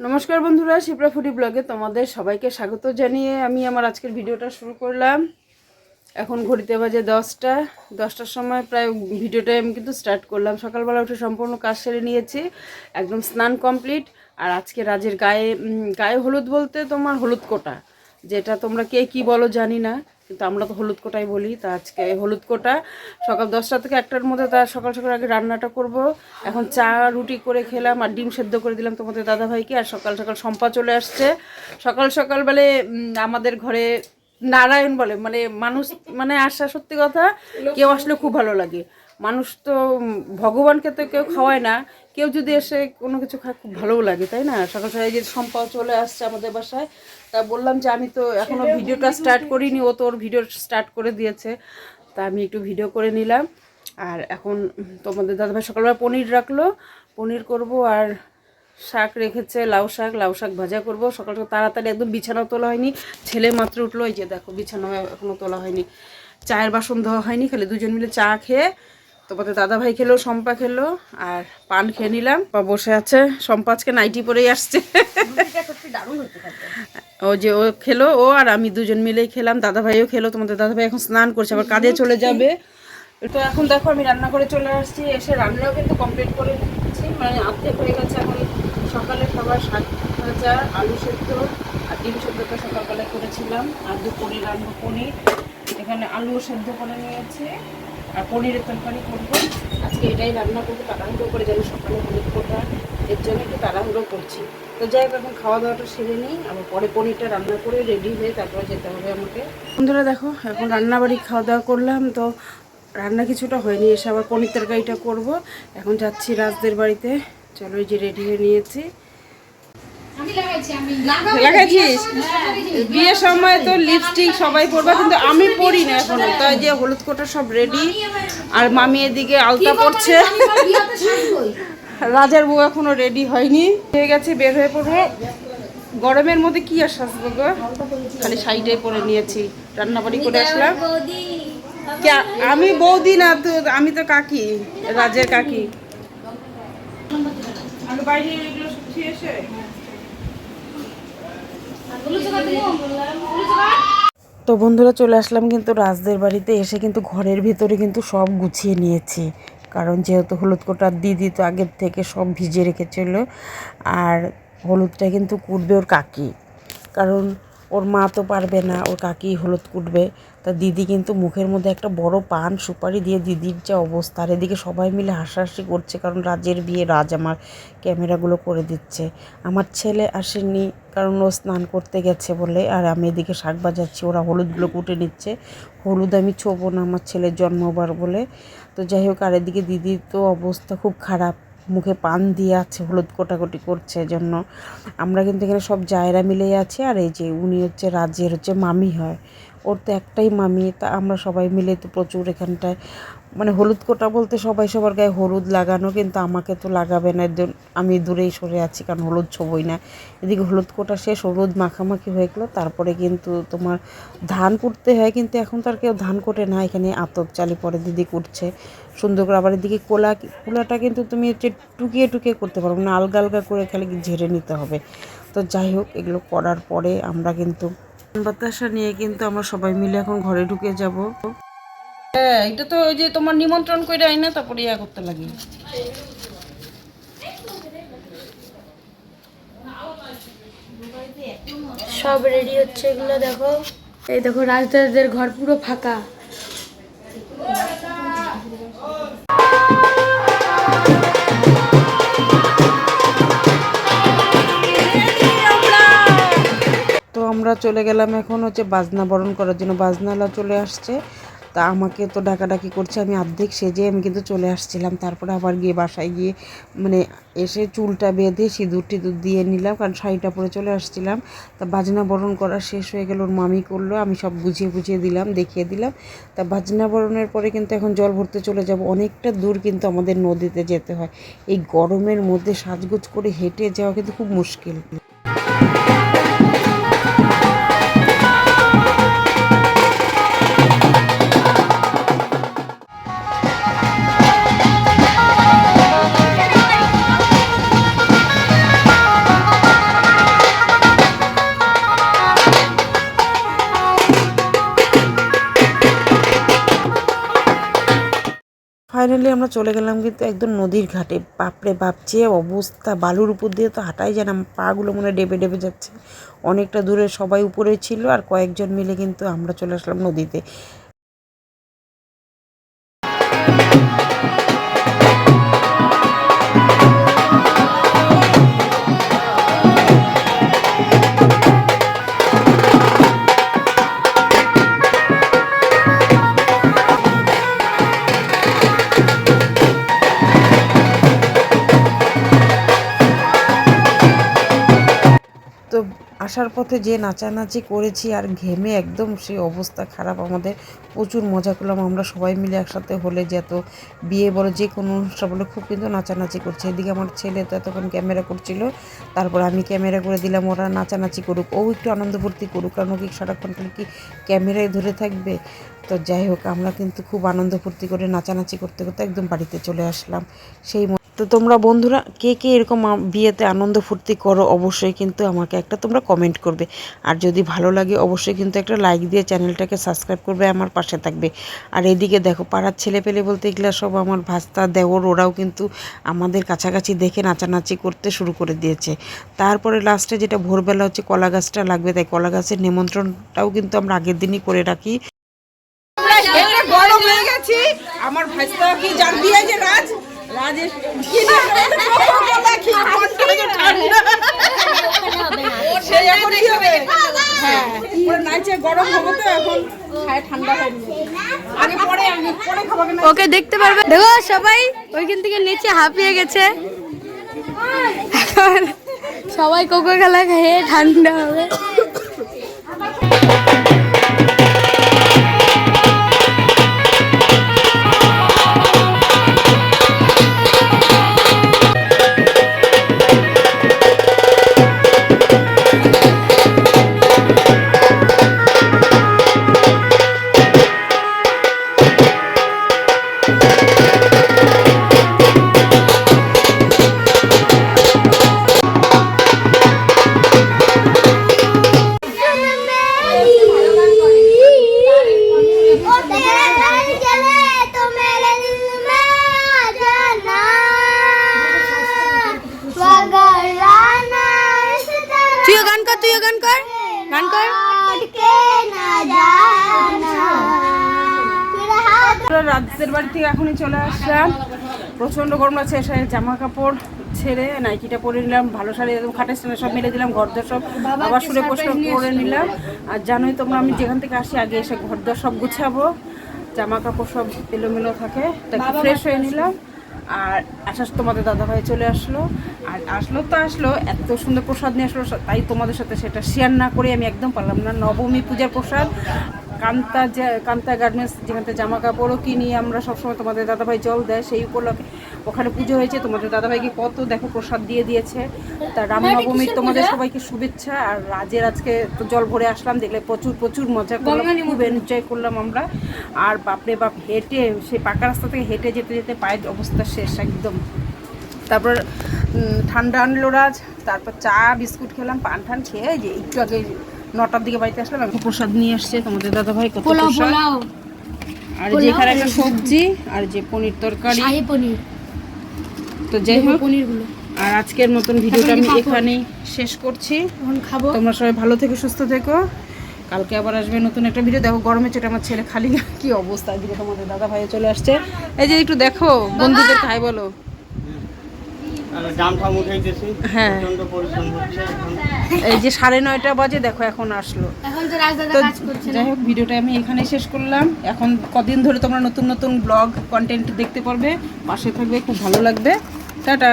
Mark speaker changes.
Speaker 1: নমস্কার বন্ধুরা, শিপ্রা ফুডি ব্লগে তোমাদের সবাইকে স্বাগত জানিয়ে আমি আমার আজকের ভিডিওটা শুরু করলাম। এখন ঘড়িতে বাজে 10টার সময় প্রায় ভিডিওটা আমি কিন্তু স্টার্ট করলাম। সকালবেলা উঠে সম্পূর্ণ কাজ সেরে নিয়েছি, একদম স্নান কমপ্লিট। আর আজকে রাজের গায়ে হলুদ বলতে তোমার হলুদ কোটা, যেটা তোমরা কে কি বলো জানি না, কিন্তু আমরা তো হলুদ কোটাই বলি। তা আজকে হলুদ কোটা সকাল 10টা থেকে 1টার মধ্যে তার সকাল সকাল আগে রান্নাটা করব। এখন চা রুটি করে খেলাম আর ডিম সেদ্ধ করে দিলাম তোমাদের দাদাভাইকে। আর সকাল সকাল শম্পা চলে আসছে। সকাল সকাল বলে আমাদের ঘরে নারায়ণ বলে, মানে মানুষ মানে আসা, সত্যি কথা কেউ আসলে খুব ভালো লাগে। মানুষ তো ভগবানকে তো কেউ খাওয়ায় না, কেউ যদি এসে কোনো কিছু খায় খুব ভালোও লাগে, তাই না? সকাল সকাল যে শম্পাও চলে আসছে আমাদের বাসায়। তা বললাম যে আমি তো এখনও ভিডিওটা স্টার্ট করিনি, ও তো ওর ভিডিও স্টার্ট করে দিয়েছে। তা আমি একটু ভিডিও করে নিলাম। আর এখন তোমাদের দাদাভাই সকালবেলা পনির রাখলো, পনির করব। আর শাক রেখেছে, লাউ শাক ভাজা করব। সকাল সকাল তাড়াতাড়ি একদম বিছানাও তোলা হয়নি, ছেলে মাত্র উঠলো। এই যে দেখো বিছানাও এখনও তোলা হয়নি, চায়ের বাসন ধোয়া হয়নি, খালি দুজন মিলে চা খেয়ে তোমাদের দাদাভাই খেলো, শম্পা খেলো আর পান খেয়ে নিলাম। বা বসে আছে, শম্পা আজকে নাইটি পরেই আসছে। ও যে ও খেলো, ও আর আমি দুজন মিলেই খেলাম, দাদাভাইও খেলো। তোমাদের দাদাভাই এখন স্নান করছে, আবার কাজে চলে যাবে। তো এখন দেখো আমি রান্না করে চলে আসছি, এসে রান্নাও কিন্তু কমপ্লিট করে দিচ্ছি, মানে অর্ধেক হয়ে গেছে। এখন সকালে খাবার শাক ভাজা, আলু সেদ্ধ আর ডিম সেদ্ধটা সকালবেলায় করেছিলাম। আর দুপুরে রান্না পনির, এখানে আলু সেদ্ধ করে নিয়েছি আর পনিরের তরকারি করবো। আজকে এটাই রান্না করবো, তাড়াহুড়ো করে যাই সকালে হলুদ কোটা, এর জন্য একটু তাড়াহুড়ো করছি। তো যাই হোক এখন খাওয়া দাওয়াটা সেরে নিই, আবার পরে পনিরটা রান্না করে রেডি হয়ে তারপরে যেতে হবে আমাকে। বন্ধুরা দেখো এখন রান্নাবাড়ি খাওয়া দাওয়া করলাম, তো রান্না কিছুটা হয়নি, এসে আবার পনির তরকারিটা করবো। এখন যাচ্ছি রাজদের বাড়িতে। চলো, এই যে রেডি হয়ে নিয়েছি। লাগাইছিস? বিয়ের সময় তো লিপস্টিক সবাই পরবে, কিন্তু আমি পরি না এখনো। তাই যে হলুদ কোটা সব রেডি, আর মামি এদিকে আলতা পরছে। রাজার বউ এখনো রেডি হয়নি, হয়ে গেছে, বের হয়ে পড়বো। গরমের মধ্যে কি আর সাজবো গো, খালি শাড়িটাই পরে নিয়েছি, রান্নাবাড়ি করে আসলাম। আমি বৌদি না তো, আমি তো কাকি, রাজের কাকি। তো বন্ধুরা চলে আসলাম কিন্তু রাজদের বাড়িতে। এসে কিন্তু ঘরের ভিতরে কিন্তু সব গুছিয়ে নিয়েছি, কারণ যেহেতু হলুদ কোটার দিদি তো আগের থেকে সব ভিজে রেখেছিল। আর হলুদটা কিন্তু কুটবে ওর কাকি, কারণ ওর মা তো পারবে না, ওর কাকি হলুদ কুটবে। তা দিদি কিন্তু মুখের মধ্যে একটা বড় পান সুপারি দিয়ে দিদির যা অবস্থা। আর এদিকে সবাই মিলে হাসাহাসি করছে, কারণ রাজের বিয়ে, রাজ আমার ক্যামেরাগুলো করে দিচ্ছে। আমার ছেলে আসেনি, কারণ ও স্নান করতে গেছে বলে। আর আমি এদিকে শাক বাজাচ্ছি, ওরা হলুদগুলো কুটে নিচ্ছে। হলুদ আমি ছোবো না, আমার ছেলের জন্মবার বলে। তো যাই হোক, আর এদিকে দিদির তো অবস্থা খুব খারাপ, মুখে পান দিয়ে আছে, হলুদ কোটাকুটি করছে। জন্য আমরা কিন্তু এখানে সব জায়রা মিলেই আছি। আর এই যে উনি হচ্ছে রাজের হচ্ছে মামি হয়, ওর তো একটাই মামি। তা আমরা সবাই মিলে তো প্রচুর এখানটায়, মানে হলুদ কোটা বলতে সবাই সবার গায়ে হলুদ লাগানো, কিন্তু আমাকে তো লাগাবে না, আমি দূরেই সরে আছি, কারণ হলুদ ছোবই না। এদিকে হলুদ কোটা শেষ, হলুদ মাখামাখি হয়ে গেলো, তারপরে কিন্তু তোমার ধান কুটতে হয়। কিন্তু এখন তো আর কেউ ধান কোটে না, এখানে আতপ চালি পরে দিদি কুটছে সুন্দর করে। আবার এদিকে কোলাটা কিন্তু তুমি হচ্ছে টুকিয়ে টুকিয়ে করতে পারো না, আলগা আলগা করে খালি ঝেড়ে নিতে হবে। তো যাই হোক, এগুলো করার পরে আমরা কিন্তু বাতাসা নিয়ে কিন্তু আমরা সবাই মিলে এখন ঘরে ঢুকে যাব। হ্যাঁ, এটা তো ওই যে তোমার নিমন্ত্রণ করে আই না, তারপরে ইয়া করতে লাগে।
Speaker 2: সব রেডি হচ্ছে, এগুলো দেখো। এই দেখো রাজদাদের ঘর পুরো ফাঁকা।
Speaker 1: তো আমরা চলে গেলাম এখন হচ্ছে বাজনা বরণ করার জন্য, বাজনালা চলে আসছে। তা আমাকে তো ডাকাডাকি করছে, আমি অর্ধেক সেজে আমি কিন্তু চলে আসছিলাম। তারপরে আবার গিয়ে বাসায় গিয়ে মানে এসে চুলটা বেঁধে সিঁদুর টিঁদুর দিয়ে নিলাম, কারণ শাড়িটা পরে চলে আসছিলাম। তা বাজনা বরণ করা শেষ হয়ে গেল, ওর মামি করলো, আমি সব বুঝিয়ে দিলাম, দেখিয়ে দিলাম। তা বাজনা বরণের পরে কিন্তু এখন জল ভরতে চলে যাব। অনেকটা দূর কিন্তু আমাদের নদীতে যেতে হয়, এই গরমের মধ্যে সাজগোজ করে হেঁটে যাওয়া কিন্তু খুব মুশকিল। ফাইনালি আমরা চলে গেলাম কিন্তু একদম নদীর ঘাটে। বাপরে বাপ, যে অবস্থা, বালুর উপর দিয়ে তো হাঁটাই যায় না, পাগুলো মনে ডেবে ডেবে যাচ্ছে। অনেকটা দূরে সবাই উপরে ছিল আর কয়েকজন মিলে কিন্তু আমরা চলে আসলাম নদীতে। তো আসার পথে যে নাচানাচি করেছি আর ঘেমে একদম সেই অবস্থা খারাপ আমাদের। প্রচুর মজা করলাম আমরা সবাই মিলে একসাথে হলে, যত বিয়ে বলো যে কোনো অনুষ্ঠান বলে খুব কিন্তু নাচানাচি করছে। এদিকে আমার ছেলে তো এতক্ষণ ক্যামেরা করছিল, তারপর আমি ক্যামেরা করে দিলাম, ওরা নাচানাচি করুক, ও একটু আনন্দ ফুর্তি করুক, কারণ ও কি সারাক্ষণ খালি কি ক্যামেরায় ধরে থাকবে। তো যাই হোক, আমরা কিন্তু খুব আনন্দ ফুর্তি করে নাচানাচি করতে করতে একদম বাড়িতে চলে আসলাম। সেই তো তোমরা বন্ধুরা কে কে এরকম বিয়েতে আনন্দ ফুর্তি করো অবশ্যই কিন্তু আমাকে একটা তোমরা কমেন্ট করবে। আর যদি ভালো লাগে অবশ্যই কিন্তু একটা লাইক দিয়ে চ্যানেলটাকে সাবস্ক্রাইব করবে, আমার পাশে থাকবে। আর এদিকে দেখো, পাড়ার ছেলে পেলে বলতে এগুলো সব আমার ভাস্তা দেওর, ওরাও কিন্তু আমাদের কাছাকাছি দেখে নাচানাচি করতে শুরু করে দিয়েছে। তারপরে লাস্টে যেটা ভোরবেলা হচ্ছে কলা গাছটা লাগবে, তাই কলা গাছের নিমন্ত্রণটাও কিন্তু আমরা আগের দিনই করে রাখি। গরম হয়ে গেছি, আমার ভাস্তা কি জানবি যে রাজেশ কি
Speaker 2: ওকে দেখতে পারবে, দেখো সবাই ওইখান থেকে নিচে হাঁপিয়ে গেছে। সবাই কোকো কোলা খেয়ে ঠান্ডা হবে। তুইও গান কর, গান কর।
Speaker 1: রাজদের বাড়ি থেকে এখনই চলে আসলাম, প্রচণ্ড গরম লাগছে। এসে জামা কাপড় ছেড়ে নাইটিটা পরে নিলাম, ভালো শাড়ি একদম খাটের স্ট্যান্ডে সব মেলে দিলাম, ঘরদোর সব আবার শুনে পোস্টার করে নিলাম। আর জানোই তোমরা, আমি যেখান থেকে আসি আগে এসে ঘরদোর সব গুছাবো, জামা কাপড় সব এলোমেলো থাকে, তাই ফ্রেশ হয়ে নিলাম। আর আসার তোমাদের দাদাভাই চলে আসলো, আর আসলো এত সুন্দর প্রসাদ নিয়ে আসলো, তাই তোমাদের সাথে সেটা শেয়ার না করে আমি একদম পারলাম না। নবমী পূজার প্রসাদ, কান্তা গার্মেন্টস, যেখান থেকে জামা কাপড়ও কিনি আমরা সবসময়, তোমাদের দাদাভাই জল দেয়, সেই উপলক্ষে ওখানে পুজো হয়েছে। তোমাদের দাদাভাইকে কত দেখো প্রসাদ দিয়ে দিয়েছে। তা রামনবমীর তোমাদের সবাইকে শুভেচ্ছা। আর রাজের আজকে তো জল ভরে আসলাম, দেখলে প্রচুর মজা করলাম, খুব এনজয় করলাম আমরা। আর বাপরে বাপ, হেঁটে সেই পাকা রাস্তা থেকে হেঁটে যেতে যেতে পায়ের অবস্থা শেষ একদম। তারপর ঠান্ডা আনলো রাজ, তারপর চা বিস্কুট খেলাম, পান ঠান খেয়ে যে একটু আগে 9টার দিকে বাড়িতে আসলাম। এখন প্রসাদ নিয়ে আসছে তোমাদের দাদাভাই, কত প্রসাদ। আর যেখানে একটা সবজি আর যে পনির তরকারি, তো যাই হোক। আর আজকের মতন ভিডিওটা আমি এখানেই শেষ করছি। তোমরা সবাই ভালো থেকো, সুস্থ থেকো। কালকে আবার আসবে নতুন একটা ভিডিও। দেখো গরমে চোটে আমার ছেলে খালি কি অবস্থা। এদিকে তোমাদের দাদা ভাই চলে আসছে, এই যে একটু দেখো বন্ধুদের হাই বলো। হ্যাঁ, এই যে 9:30 বাজে, দেখো এখন আসলো। তো যাই হোক, ভিডিওটা আমি এখানে শেষ করলাম। এখন কদিন ধরে তোমরা নতুন ব্লগ কন্টেন্ট দেখতে পারবে, পাশে থাকবে, খুব ভালো লাগবে। টাটা।